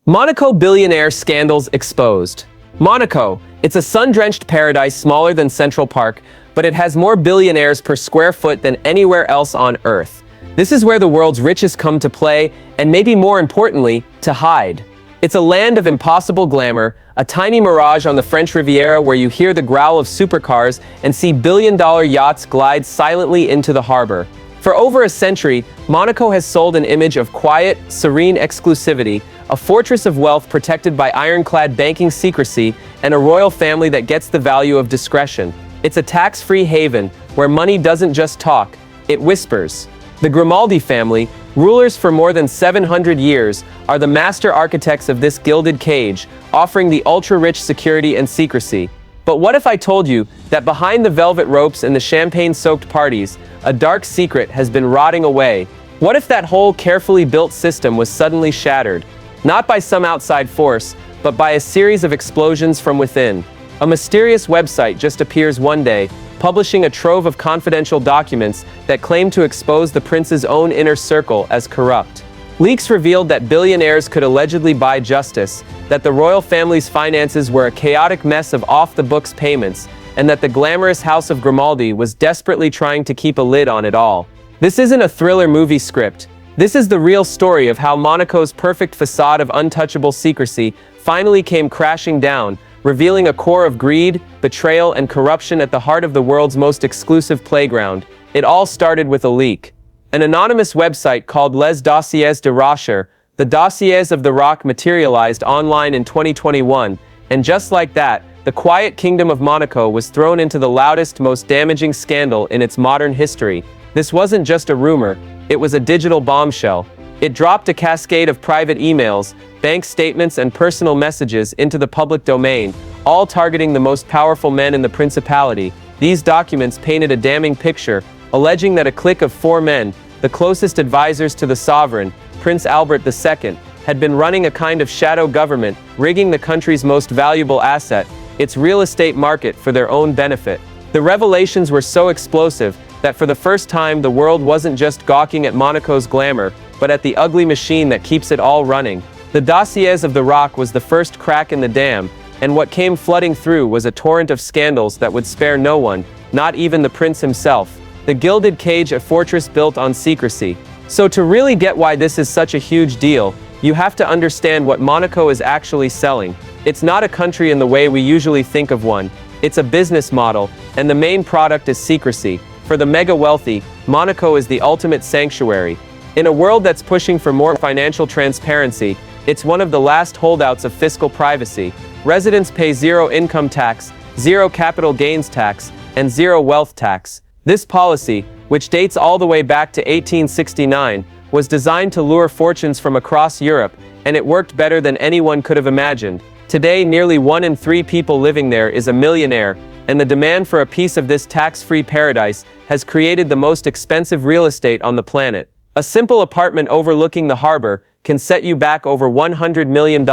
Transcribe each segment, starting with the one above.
Monaco Billionaire Scandals Exposed. Monaco, it's a sun-drenched paradise smaller than Central Park, but it has more billionaires per square foot than anywhere else on Earth. This is where the world's richest come to play, and maybe more importantly, to hide. It's a land of impossible glamour, a tiny mirage on the French Riviera where you hear the growl of supercars and see billion-dollar yachts glide silently into the harbor. For over a century, Monaco has sold an image of quiet, serene exclusivity, a fortress of wealth protected by ironclad banking secrecy, and a royal family that gets the value of discretion. It's a tax-free haven where money doesn't just talk, it whispers. The Grimaldis family, rulers for more than 700 years, are the master architects of this gilded cage, offering the ultra-rich security and secrecy. But what if I told you that behind the velvet ropes and the champagne-soaked parties, a dark secret has been rotting away? What if that whole carefully built system was suddenly shattered? Not by some outside force, but by a series of explosions from within. A mysterious website just appears one day, publishing a trove of confidential documents that claim to expose the prince's own inner circle as corrupt. Leaks revealed that billionaires could allegedly buy justice, that the royal family's finances were a chaotic mess of off-the-books payments, and that the glamorous house of Grimaldi was desperately trying to keep a lid on it all. This isn't a thriller movie script. This is the real story of how Monaco's perfect facade of untouchable secrecy finally came crashing down, revealing a core of greed, betrayal, and corruption at the heart of the world's most exclusive playground. It all started with a leak. An anonymous website called Les Dossiers de Rocher, the Dossiers of the Rock, materialized online in 2021, and just like that, the quiet kingdom of Monaco was thrown into the loudest, most damaging scandal in its modern history. This wasn't just a rumor, it was a digital bombshell. It dropped a cascade of private emails, bank statements, and personal messages into the public domain, all targeting the most powerful men in the principality. These documents painted a damning picture, alleging that a clique of 4 men, the closest advisors to the sovereign, Prince Albert II, had been running a kind of shadow government, rigging the country's most valuable asset, its real estate market, for their own benefit. The revelations were so explosive that for the first time the world wasn't just gawking at Monaco's glamour, but at the ugly machine that keeps it all running. The Dossiers of the Rock was the first crack in the dam, and what came flooding through was a torrent of scandals that would spare no one, not even the prince himself. The gilded cage, a fortress built on secrecy. So to really get why this is such a huge deal, you have to understand what Monaco is actually selling. It's not a country in the way we usually think of one. It's a business model, and the main product is secrecy. For the mega wealthy, Monaco is the ultimate sanctuary. In a world that's pushing for more financial transparency, it's one of the last holdouts of fiscal privacy. Residents pay zero income tax, zero capital gains tax, and zero wealth tax. This policy, which dates all the way back to 1869, was designed to lure fortunes from across Europe, and it worked better than anyone could have imagined. Today, nearly 1 in 3 people living there is a millionaire, and the demand for a piece of this tax-free paradise has created the most expensive real estate on the planet. A simple apartment overlooking the harbor can set you back over $100 million.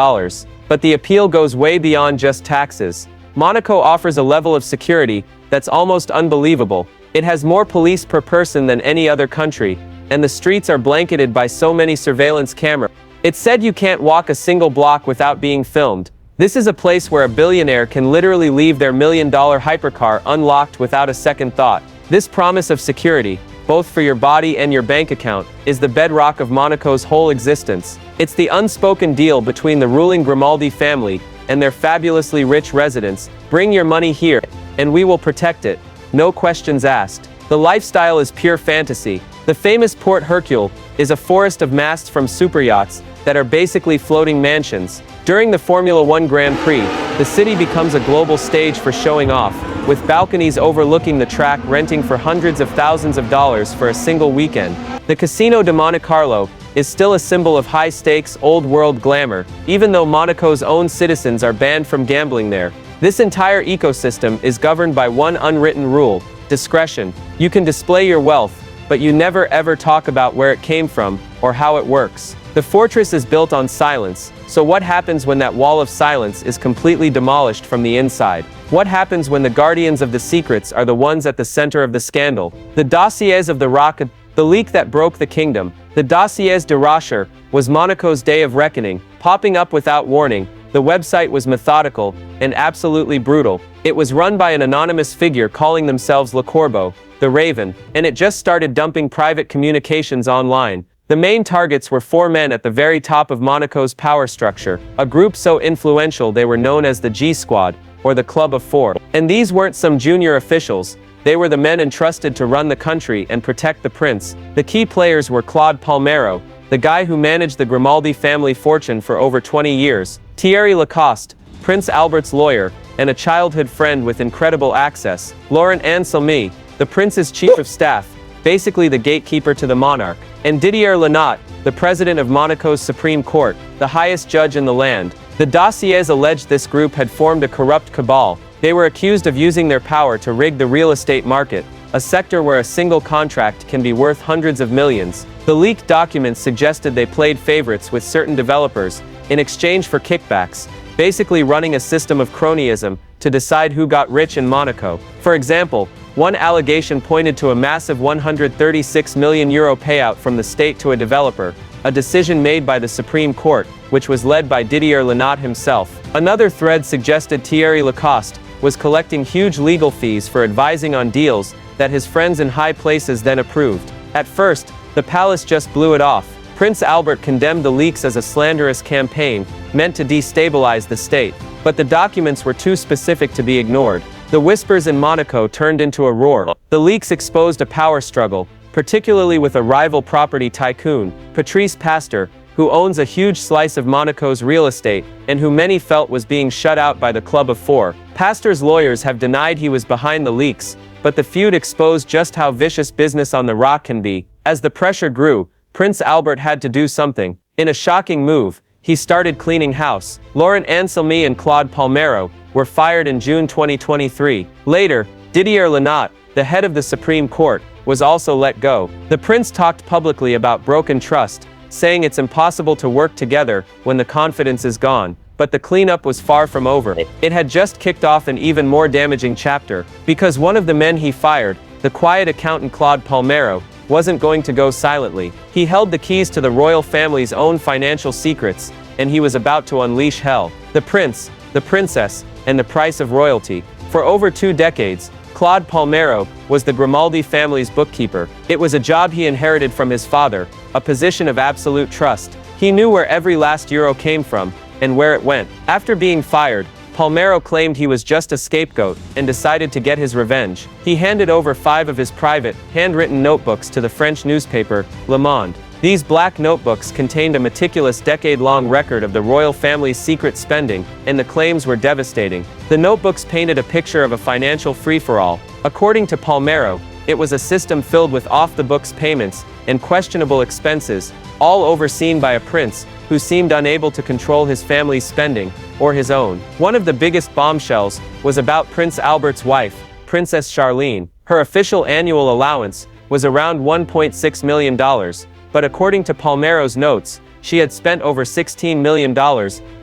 But the appeal goes way beyond just taxes. Monaco offers a level of security that's almost unbelievable. It has more police per person than any other country, and the streets are blanketed by so many surveillance cameras. It's said you can't walk a single block without being filmed. This is a place where a billionaire can literally leave their $1 million hypercar unlocked without a second thought. This promise of security, both for your body and your bank account, is the bedrock of Monaco's whole existence. It's the unspoken deal between the ruling Grimaldi family and their fabulously rich residents. Bring your money here, and we will protect it. No questions asked. The lifestyle is pure fantasy. The famous Port Hercule is a forest of masts from superyachts that are basically floating mansions. During the Formula 1 Grand Prix, the city becomes a global stage for showing off, with balconies overlooking the track renting for hundreds of thousands of dollars for a single weekend. The Casino de Monte Carlo is still a symbol of high-stakes, old-world glamour, even though Monaco's own citizens are banned from gambling there. This entire ecosystem is governed by one unwritten rule: discretion. You can display your wealth, but you never ever talk about where it came from or how it works. The fortress is built on silence, so what happens when that wall of silence is completely demolished from the inside? What happens when the guardians of the secrets are the ones at the center of the scandal? The Dossiers of the Rock, the leak that broke the kingdom. The Dossiers de Rocher was Monaco's day of reckoning, Popping up without warning, the website was methodical and absolutely brutal. It was run by an anonymous figure calling themselves Le Corbeau, the Raven, and it just started dumping private communications online. The main targets were 4 men at the very top of Monaco's power structure, a group so influential they were known as the G Squad, or the Club of Four. And these weren't some junior officials, they were the men entrusted to run the country and protect the prince. The key players were Claude Palmero, the guy who managed the Grimaldis family fortune for over 20 years, Thierry Lacoste, Prince Albert's lawyer, and a childhood friend with incredible access, Laurent Anselmy, the prince's chief of staff, basically the gatekeeper to the monarch, and Didier Lynot, the president of Monaco's Supreme Court, the highest judge in the land. The dossiers alleged this group had formed a corrupt cabal. They were accused of using their power to rig the real estate market, a sector where a single contract can be worth hundreds of millions. The leaked documents suggested they played favorites with certain developers in exchange for kickbacks, basically running a system of cronyism to decide who got rich in Monaco. For example, one allegation pointed to a massive €136 million payout from the state to a developer, a decision made by the Supreme Court, which was led by Didier Lynot himself. Another thread suggested Thierry Lacoste was collecting huge legal fees for advising on deals that his friends in high places then approved. At first, the palace just blew it off. Prince Albert condemned the leaks as a slanderous campaign meant to destabilize the state. But the documents were too specific to be ignored. The whispers in Monaco turned into a roar. The leaks exposed a power struggle, particularly with a rival property tycoon, Patrice Pasteur, who owns a huge slice of Monaco's real estate, and who many felt was being shut out by the Club of Four. Pasteur's lawyers have denied he was behind the leaks, but the feud exposed just how vicious business on the rock can be. As the pressure grew, Prince Albert had to do something. In a shocking move, he started cleaning house. Laurent Anselmy and Claude Palmero were fired in June 2023. Later, Didier Lynot, the head of the Supreme Court, was also let go. The prince talked publicly about broken trust, saying it's impossible to work together when the confidence is gone. But the cleanup was far from over. It had just kicked off an even more damaging chapter, because one of the men he fired, the quiet accountant Claude Palmero, wasn't going to go silently. He held the keys to the royal family's own financial secrets, and he was about to unleash hell. The prince, the princess, and the price of royalty. For over 2 decades, Claude Palmero was the Grimaldi family's bookkeeper. It was a job he inherited from his father, a position of absolute trust. He knew where every last euro came from, and where it went. After being fired, Palmero claimed he was just a scapegoat, and decided to get his revenge. He handed over 5 of his private, handwritten notebooks to the French newspaper, Le Monde. These black notebooks contained a meticulous decade-long record of the royal family's secret spending, and the claims were devastating. The notebooks painted a picture of a financial free-for-all. According to Palmero, it was a system filled with off-the-books payments and questionable expenses, all overseen by a prince who seemed unable to control his family's spending, or his own. One of the biggest bombshells was about Prince Albert's wife, Princess Charlene. Her official annual allowance was around $1.6 million, but according to Palmero's notes, she had spent over $16 million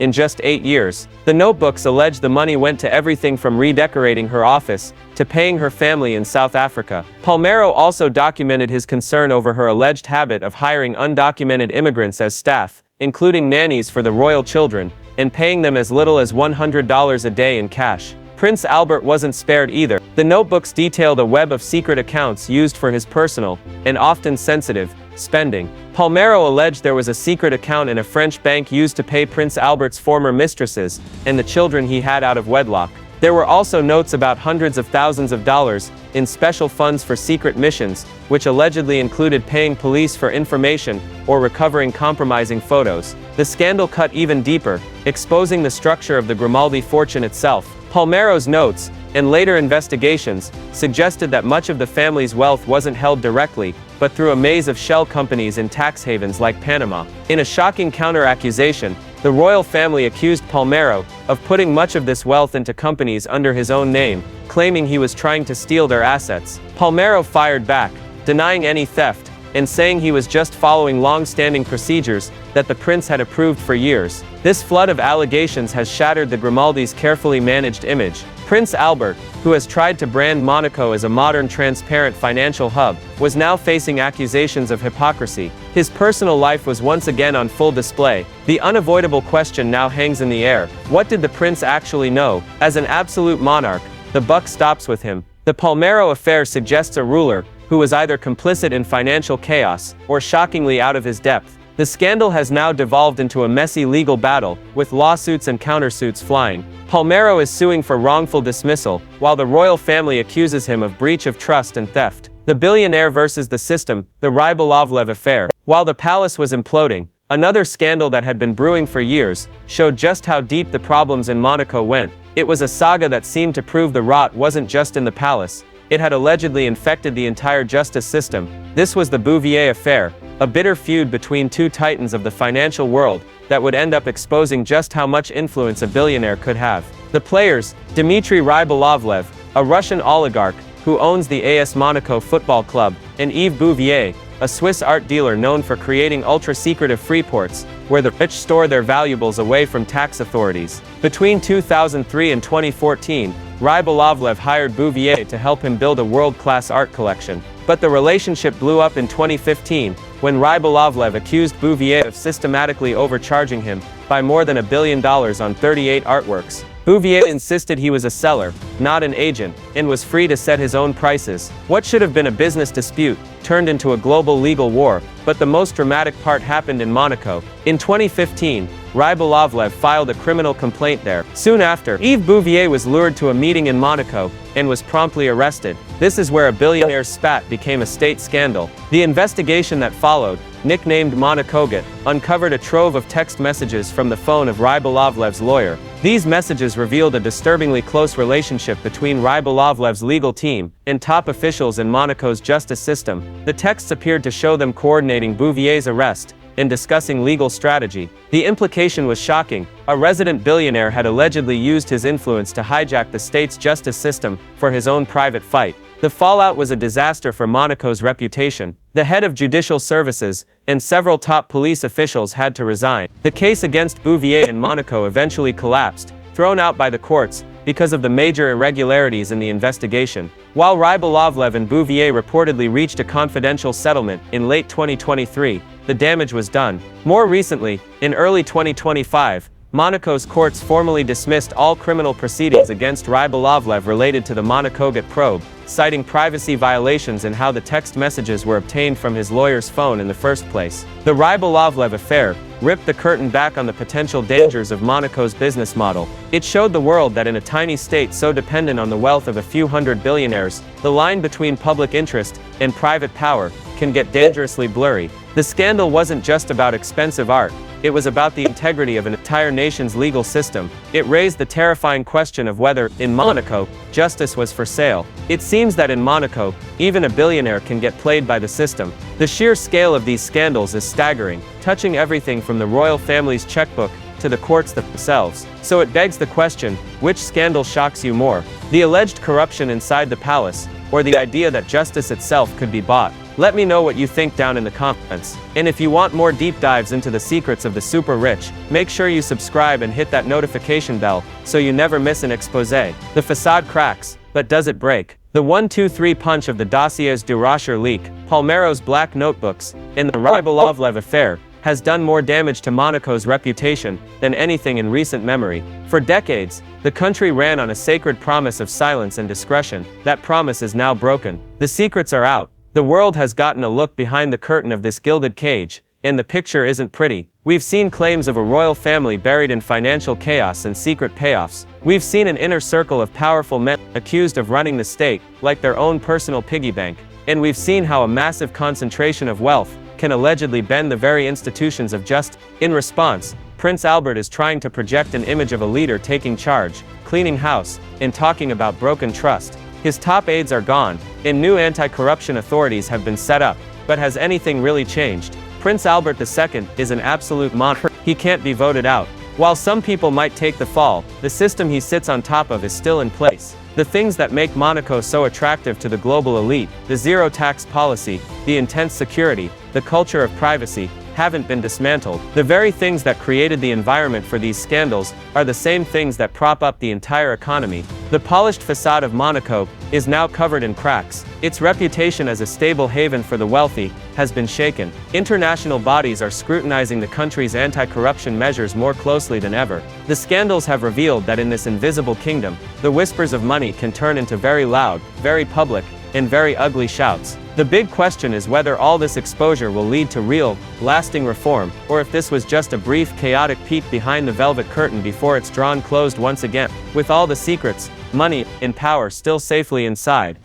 in just 8 years. The notebooks allege the money went to everything from redecorating her office to paying her family in South Africa. Palmero also documented his concern over her alleged habit of hiring undocumented immigrants as staff, including nannies for the royal children, and paying them as little as $100 a day in cash. Prince Albert wasn't spared either. The notebooks detailed a web of secret accounts used for his personal, and often sensitive, spending. Palmero alleged there was a secret account in a French bank used to pay Prince Albert's former mistresses, and the children he had out of wedlock. There were also notes about hundreds of thousands of dollars in special funds for secret missions, which allegedly included paying police for information or recovering compromising photos. The scandal cut even deeper, exposing the structure of the Grimaldi fortune itself. Palmero's notes, and later investigations, suggested that much of the family's wealth wasn't held directly, but through a maze of shell companies in tax havens like Panama. In a shocking counter-accusation, the royal family accused Palmero of putting much of this wealth into companies under his own name, claiming he was trying to steal their assets. Palmero fired back, denying any theft, and saying he was just following long-standing procedures that the prince had approved for years. This flood of allegations has shattered the Grimaldis' carefully managed image. Prince Albert, who has tried to brand Monaco as a modern transparent financial hub, was now facing accusations of hypocrisy. His personal life was once again on full display. The unavoidable question now hangs in the air: what did the prince actually know? As an absolute monarch, the buck stops with him. The Palmero affair suggests a ruler who was either complicit in financial chaos or shockingly out of his depth. The scandal has now devolved into a messy legal battle, with lawsuits and countersuits flying. Palmero is suing for wrongful dismissal, while the royal family accuses him of breach of trust and theft. The billionaire versus the system, the Rybolovlev affair. While the palace was imploding, another scandal that had been brewing for years showed just how deep the problems in Monaco went. It was a saga that seemed to prove the rot wasn't just in the palace. It had allegedly infected the entire justice system. This was the Bouvier affair, a bitter feud between two titans of the financial world that would end up exposing just how much influence a billionaire could have. The players: Dmitry Rybolovlev, a Russian oligarch who owns the AS Monaco football club, and Yves Bouvier, a Swiss art dealer known for creating ultra-secretive freeports, where the rich store their valuables away from tax authorities. Between 2003 and 2014, Rybolovlev hired Bouvier to help him build a world-class art collection. But the relationship blew up in 2015, when Rybolovlev accused Bouvier of systematically overcharging him by more than $1 billion on 38 artworks. Bouvier insisted he was a seller, not an agent, and was free to set his own prices. What should have been a business dispute turned into a global legal war, but the most dramatic part happened in Monaco. In 2015, Rybolovlev filed a criminal complaint there. Soon after, Yves Bouvier was lured to a meeting in Monaco and was promptly arrested. This is where a billionaire's spat became a state scandal. The investigation that followed, nicknamed Monacogate, uncovered a trove of text messages from the phone of Rybolovlev's lawyer. These messages revealed a disturbingly close relationship between Rybolovlev's legal team and top officials in Monaco's justice system. The texts appeared to show them coordinating Bouvier's arrest and discussing legal strategy. The implication was shocking. A resident billionaire had allegedly used his influence to hijack the state's justice system for his own private fight. The fallout was a disaster for Monaco's reputation. The head of judicial services and several top police officials had to resign. The case against Bouvier in Monaco eventually collapsed, thrown out by the courts because of the major irregularities in the investigation. While Rybolovlev and Bouvier reportedly reached a confidential settlement in late 2023, the damage was done. More recently, in early 2025, Monaco's courts formally dismissed all criminal proceedings against Rybolovlev related to the Monacogate probe, citing privacy violations and how the text messages were obtained from his lawyer's phone in the first place. The Rybolovlev affair ripped the curtain back on the potential dangers of Monaco's business model. It showed the world that in a tiny state so dependent on the wealth of a few hundred billionaires, the line between public interest and private power can get dangerously blurry. The scandal wasn't just about expensive art. It was about the integrity of an entire nation's legal system. It raised the terrifying question of whether, in Monaco, justice was for sale. It seems that in Monaco, even a billionaire can get played by the system. The sheer scale of these scandals is staggering, touching everything from the royal family's checkbook to the courts themselves. So it begs the question, which scandal shocks you more? The alleged corruption inside the palace, or the idea that justice itself could be bought? Let me know what you think down in the comments. And if you want more deep dives into the secrets of the super rich, make sure you subscribe and hit that notification bell so you never miss an exposé. The facade cracks, but does it break? The 1-2-3 punch of the dossiers du Rocher leak, Palmero's black notebooks, and the Rybolovlev affair has done more damage to Monaco's reputation than anything in recent memory. For decades, the country ran on a sacred promise of silence and discretion. That promise is now broken. The secrets are out. The world has gotten a look behind the curtain of this gilded cage, and the picture isn't pretty. We've seen claims of a royal family buried in financial chaos and secret payoffs. We've seen an inner circle of powerful men accused of running the state like their own personal piggy bank. And we've seen how a massive concentration of wealth can allegedly bend the very institutions of justice. In response, Prince Albert is trying to project an image of a leader taking charge, cleaning house, and talking about broken trust. His top aides are gone, and new anti-corruption authorities have been set up. But has anything really changed? Prince Albert II is an absolute monarch. He can't be voted out. While some people might take the fall, the system he sits on top of is still in place. The things that make Monaco so attractive to the global elite, the zero tax policy, the intense security, the culture of privacy, haven't been dismantled. The very things that created the environment for these scandals are the same things that prop up the entire economy. The polished facade of Monaco is now covered in cracks. Its reputation as a stable haven for the wealthy has been shaken. International bodies are scrutinizing the country's anti-corruption measures more closely than ever. The scandals have revealed that in this invisible kingdom, the whispers of money can turn into very loud, very public, and very ugly shouts. The big question is whether all this exposure will lead to real, lasting reform, or if this was just a brief, chaotic peek behind the velvet curtain before it's drawn closed once again. With all the secrets, money, and power still safely inside,